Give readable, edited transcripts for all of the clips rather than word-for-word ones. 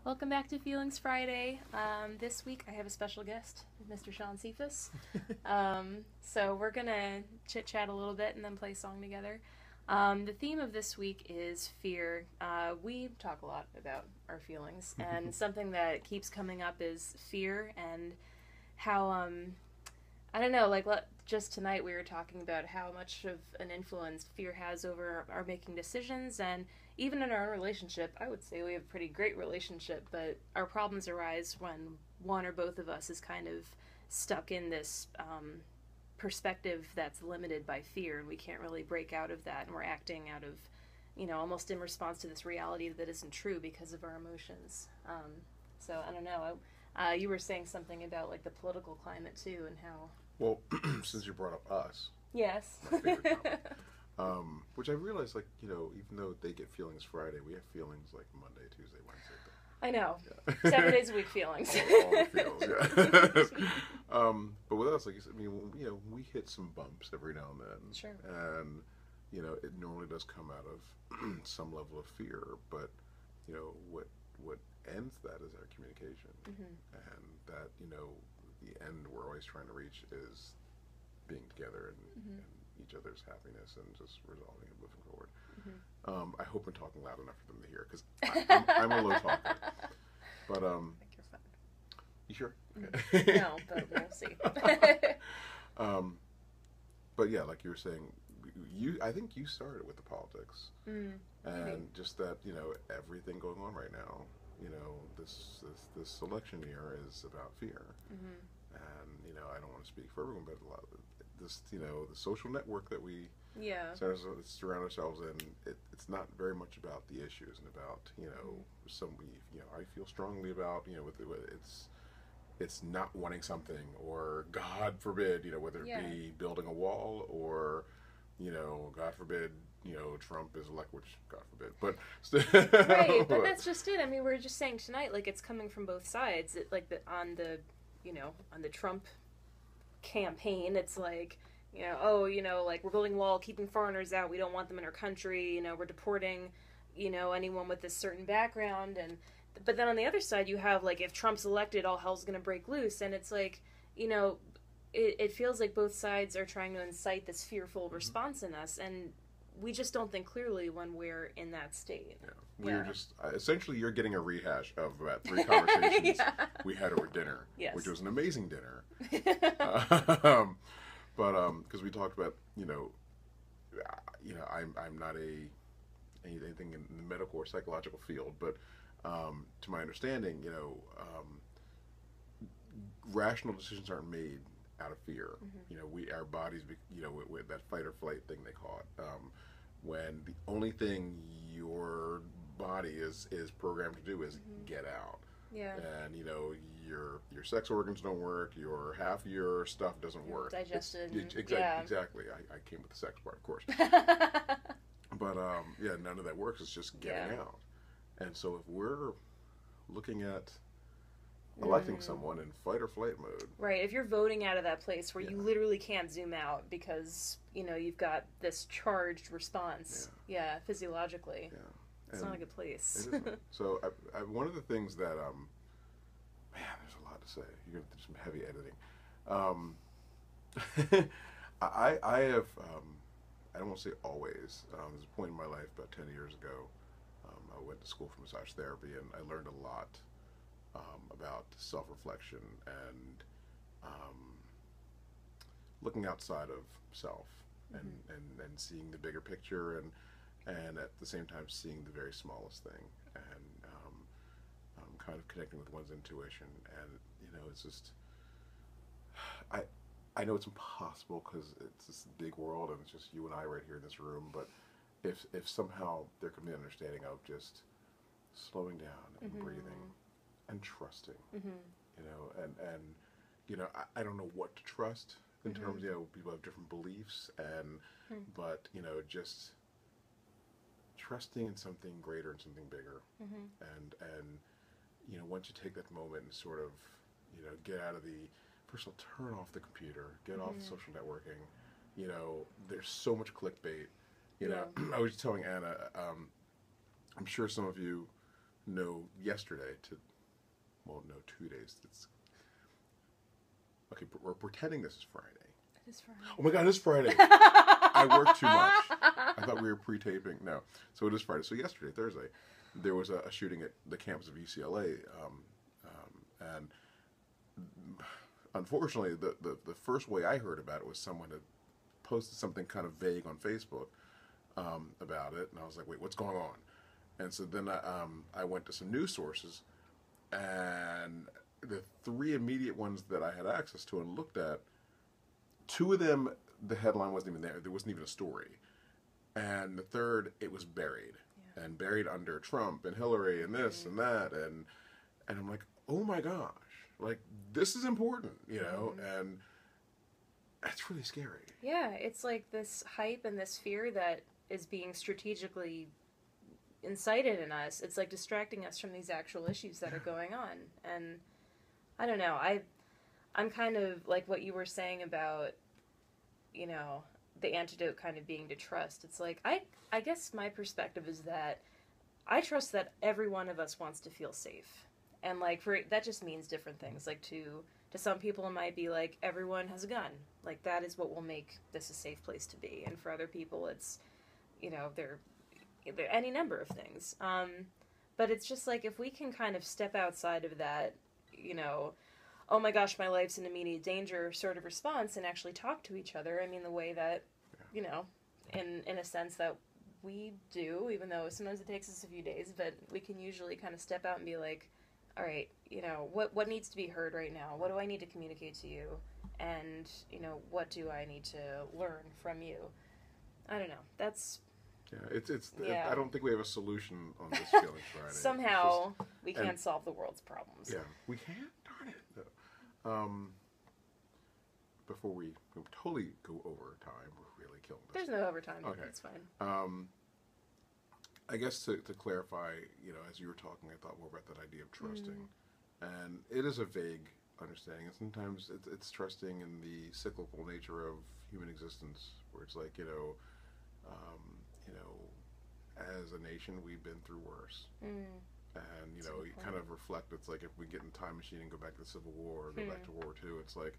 Welcome back to Feelings Friday. This week I have a special guest, Mr. Shawn Cephas. So we're gonna chit chat a little bit and then play a song together. The theme of this week is fear. We talk a lot about our feelings, and something that keeps coming up is fear and how I don't know, just tonight we were talking about how much of an influence fear has over our making decisions, and even in our own relationship. I would say we have a pretty great relationship, but our problems arise when one or both of us is kind of stuck in this perspective that's limited by fear, and we can't really break out of that, and we're acting out of, almost in response to this reality that isn't true because of our emotions. So I don't know. You were saying something about like the political climate too, and how. Well, since you brought up us, Yes. my favorite topic, which I realized, even though they get feelings Friday, we have feelings like Monday, Tuesday, Wednesday. I know. Yeah. 7 days a week feelings. All the feels, yeah. But with us, like you said, we hit some bumps every now and then. Sure. And, it normally does come out of some level of fear, but, what ends that is our communication. Mm-hmm. And that, the end we're always trying to reach is being together and each other's happiness and just resolving and moving forward. I hope I'm talking loud enough for them to hear, because I'm a low talker. But I think you're fine. you sure? No, but we'll see. But yeah, like you were saying, I think you started with the politics, and just that everything going on right now. This election year is about fear, and I don't want to speak for everyone, but a lot of this, the social network that we surround ourselves in, it's not very much about the issues and about I feel strongly about it's not wanting something, or God forbid, whether it be building a wall, or God forbid, Trump is elected, which God forbid, but right, but that's just it. I mean, we were just saying tonight, like, it's coming from both sides. On the Trump campaign, it's like, like, we're building a wall, keeping foreigners out, we don't want them in our country, we're deporting, anyone with this certain background, but then on the other side, you have, like, if Trump's elected, all hell's gonna break loose, and it's like, it feels like both sides are trying to incite this fearful response in us, and we just don't think clearly when we're in that state. Yeah. We're just, essentially, you're getting a rehash of about 3 conversations we had over dinner, which was an amazing dinner. But, because we talked about, I'm not anything in the medical or psychological field, but to my understanding, rational decisions aren't made out of fear. Our bodies, with that fight or flight thing they call it, when the only thing your body is programmed to do is get out. Yeah. And your sex organs don't work. Half your stuff doesn't work. Digested. Exactly. I came with the sex part, of course. But none of that works. It's just getting out. And so if we're looking at electing someone in fight or flight mode. Right, if you're voting out of that place where you literally can't zoom out because, you've got this charged response. Yeah, physiologically. Yeah. It's not a good place. It isn't. So one of the things that, man, there's a lot to say. You're going to do some heavy editing. I have, I don't want to say always, there's a point in my life about 10 years ago, I went to school for massage therapy, and I learned a lot about self-reflection and looking outside of self and seeing the bigger picture and at the same time seeing the very smallest thing, and kind of connecting with one's intuition. And it's just I know it's impossible because it's this big world and it's just you and I right here in this room, but if somehow there could be an understanding of just slowing down and breathing and trusting, and I don't know what to trust in terms, people have different beliefs, but just trusting in something greater and something bigger, and once you take that moment and sort of, get out of first of all, turn off the computer, get off the social networking, there's so much clickbait, I was telling Anna, I'm sure some of you know yesterday to, well, no, 2 days. Okay, we're pretending this is Friday. It is Friday. Oh my God, it is Friday. I worked too much. I thought we were pre-taping. No. So it is Friday. So yesterday, Thursday, there was a shooting at the campus of UCLA. And unfortunately, the first way I heard about it was someone had posted something kind of vague on Facebook about it. And I was like, wait, what's going on? And so then I went to some news sources. And the 3 immediate ones that I had access to and looked at, 2 of them, the headline wasn't even there. There wasn't even a story. And the third, it was buried. Yeah. And buried under Trump and Hillary and this and that. And I'm like, oh my gosh. Like, this is important, you know? And that's really scary. Yeah, it's like this hype and this fear that is being strategically incited in us. It's like distracting us from these actual issues that are going on. And I don't know, I'm kind of like what you were saying about, you know, the antidote kind of being to trust. It's like, I guess my perspective is that I trust that every one of us wants to feel safe. And like, that just means different things. Like to some people it might be like, everyone has a gun. Like that is what will make this a safe place to be. And for other people it's, you know, they're any number of things. But it's just like, if we can kind of step outside of that, you know, oh my gosh, my life's in immediate danger sort of response and actually talk to each other. I mean, the way that, you know, in a sense that we do, even though sometimes it takes us a few days, but we can usually kind of step out and be like, all right, you know, what needs to be heard right now? What do I need to communicate to you? And, you know, what do I need to learn from you? I don't know. That's... Yeah, I don't think we have a solution on this Feeling Friday. Somehow, we can't solve the world's problems. Yeah, we can't? Darn it. No. Before we totally go over time, we're really killing this. There's no overtime. Okay. It's fine. I guess to clarify, you know, as you were talking, I thought more about that idea of trusting. And it is a vague understanding. And sometimes it's trusting in the cyclical nature of human existence, where it's like, you know, as a nation, we've been through worse. And, you know, you kind of reflect, it's like if we get in the time machine and go back to the Civil War, or go back to World War II, it's like,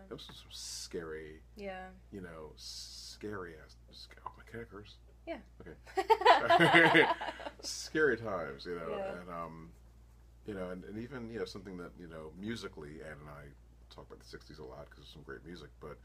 this was some scary, you know, scary ass, oh my, can I curse? Yeah. Okay. Scary times, you know, and, you know, and even, you know, something that, you know, musically, Ann and I talk about the 60s a lot because there's some great music, but,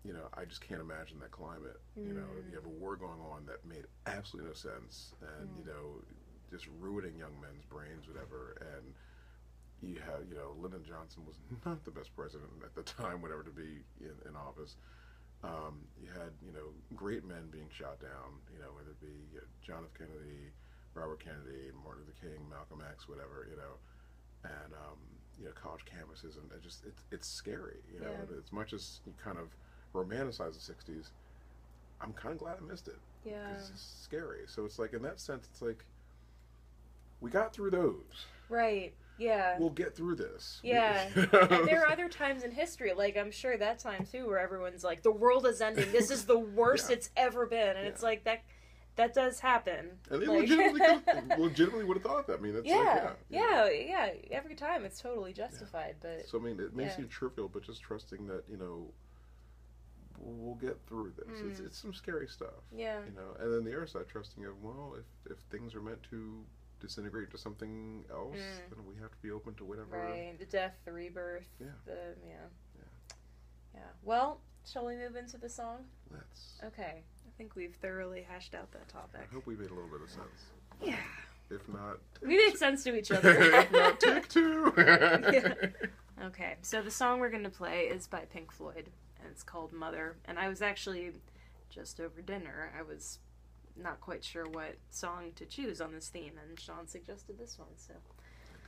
you know, I just can't imagine that climate. You know, you have a war going on that made absolutely no sense, and, you know, just ruining young men's brains, whatever, and you have, you know, Lyndon Johnson was not the best president at the time, whatever, to be in office. You had, you know, great men being shot down, you know, whether it be John F. Kennedy, Robert Kennedy, Martin Luther King, Malcolm X, whatever, you know, and, you know, college campuses, and it's scary, you know, and as much as you kind of romanticize the 60s, I'm kind of glad I missed it. Yeah. Because it's scary. So it's like, in that sense, it's like, we got through those. Right. Yeah. We'll get through this. Yeah. You know? And there are other times in history, like I'm sure that time too, where everyone's like, the world is ending. This is the worst it's ever been. And it's like, that does happen. And they legitimately would have thought that. I mean, it's yeah. Every time it's totally justified. But so, I mean, it may seem trivial, but just trusting that, you know, we'll get through this. It's some scary stuff. Yeah. You know, and then the other side, trusting of, well, if things are meant to disintegrate to something else, then we have to be open to whatever. Right. The death, the rebirth. Yeah. Yeah. Well, shall we move into the song? Let's. Okay. I think we've thoroughly hashed out that topic. I hope we made a little bit of sense. Yeah. If not, we made sense to each other. If not, take 2. Okay. So the song we're going to play is by Pink Floyd. And it's called Mother. And I was actually, just over dinner, I was not quite sure what song to choose on this theme, and Shawn suggested this one, so.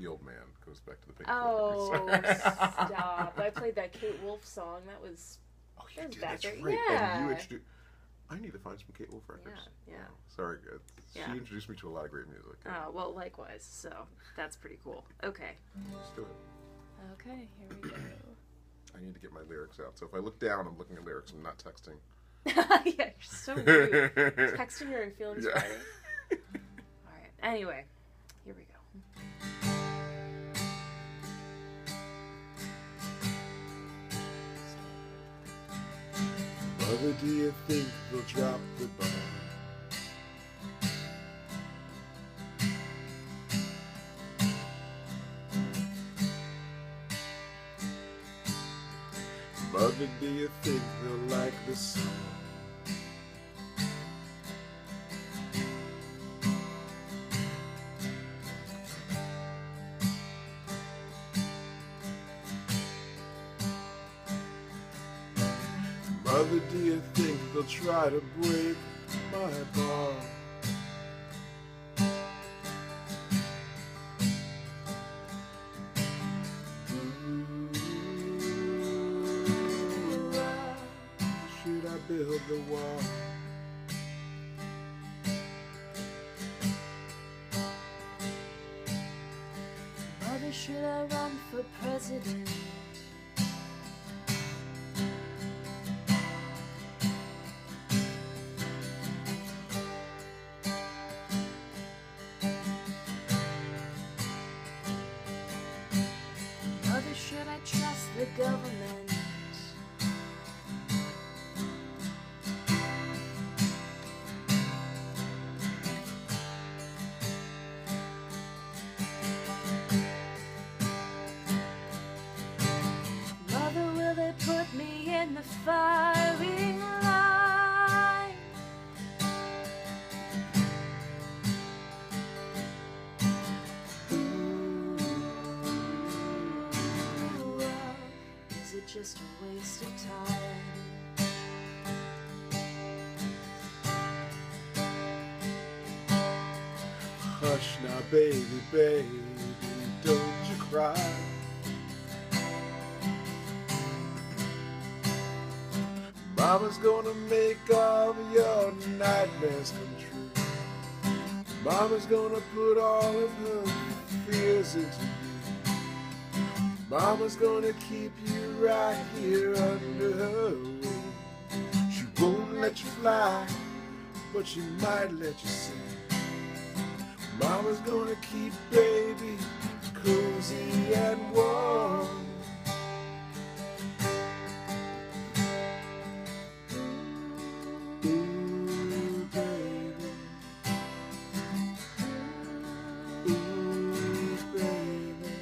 The old man goes back to the Pink Floyd. Stop. I played that Kate Wolf song. That was... Oh, you did? That's right. Yeah. And you introduced... I need to find some Kate Wolf records. Yeah. Oh, sorry, she introduced me to a lot of great music. Oh, well, likewise, so that's pretty cool. Okay. Let's do it. Okay, here we go. I need to get my lyrics out. So if I look down, I'm looking at lyrics. I'm not texting. Yeah, you're so rude. Texting during Feeling Friday. All right. Anyway, here we go. Mother, do you think they'll drop the bomb? Mother, do you think they'll like the song? Mother, do you think they'll try to break my ball? Should I build the wall? Mother, should I run for president? Mother, should I trust the government? Mother, will they put me in the firing line? Is it just a waste of time? Hush now, baby, baby, don't you cry. Mama's gonna make all of your nightmares come true. Mama's gonna put all of her fears into you. Mama's gonna keep you right here under her wing. She won't let you fly, but she might let you sing. Mama's gonna keep baby cozy and warm. Ooh, baby. Ooh, baby.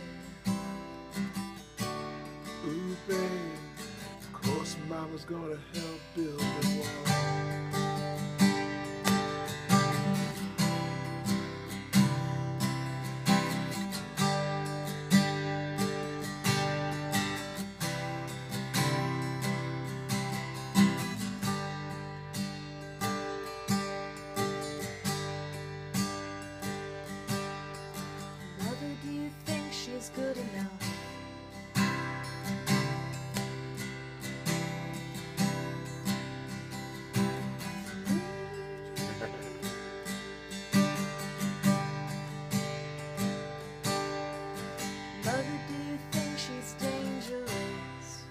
Ooh, baby. Of course, Mama's gonna help build the wall. Mother, do you think she's good enough? Mother, do you think she's dangerous?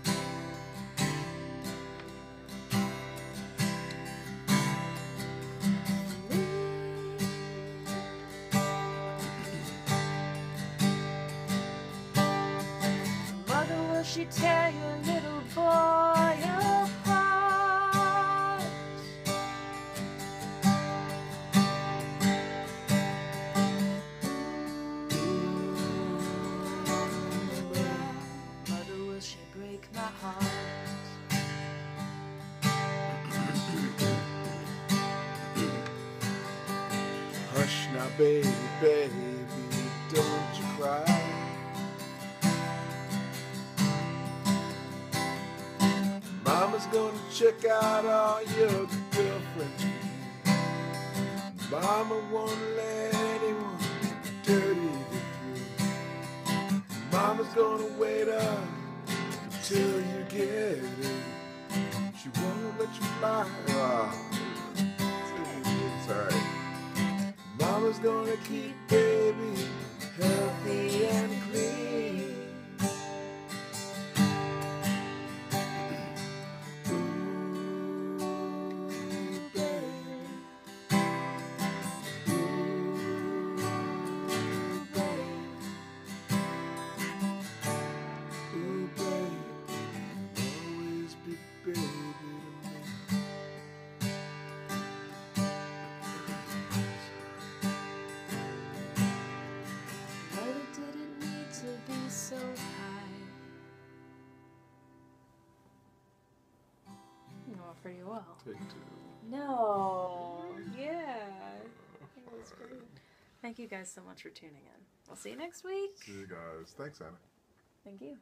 Mother, will she tear your little boy apart? Mother, will she break my heart? Hush now, baby, baby, don't you cry. Mama's gonna check out all your girlfriends. Mama won't let anyone dirty you through. Mama's gonna wait up until you get in. She won't let you fly. Sorry. Mama's gonna keep baby healthy and clean. Ooh, baby. Ooh, pretty well. Take two. No. Yeah. It was great. Thank you guys so much for tuning in. We'll see you next week. See you guys. Thanks, Anna. Thank you.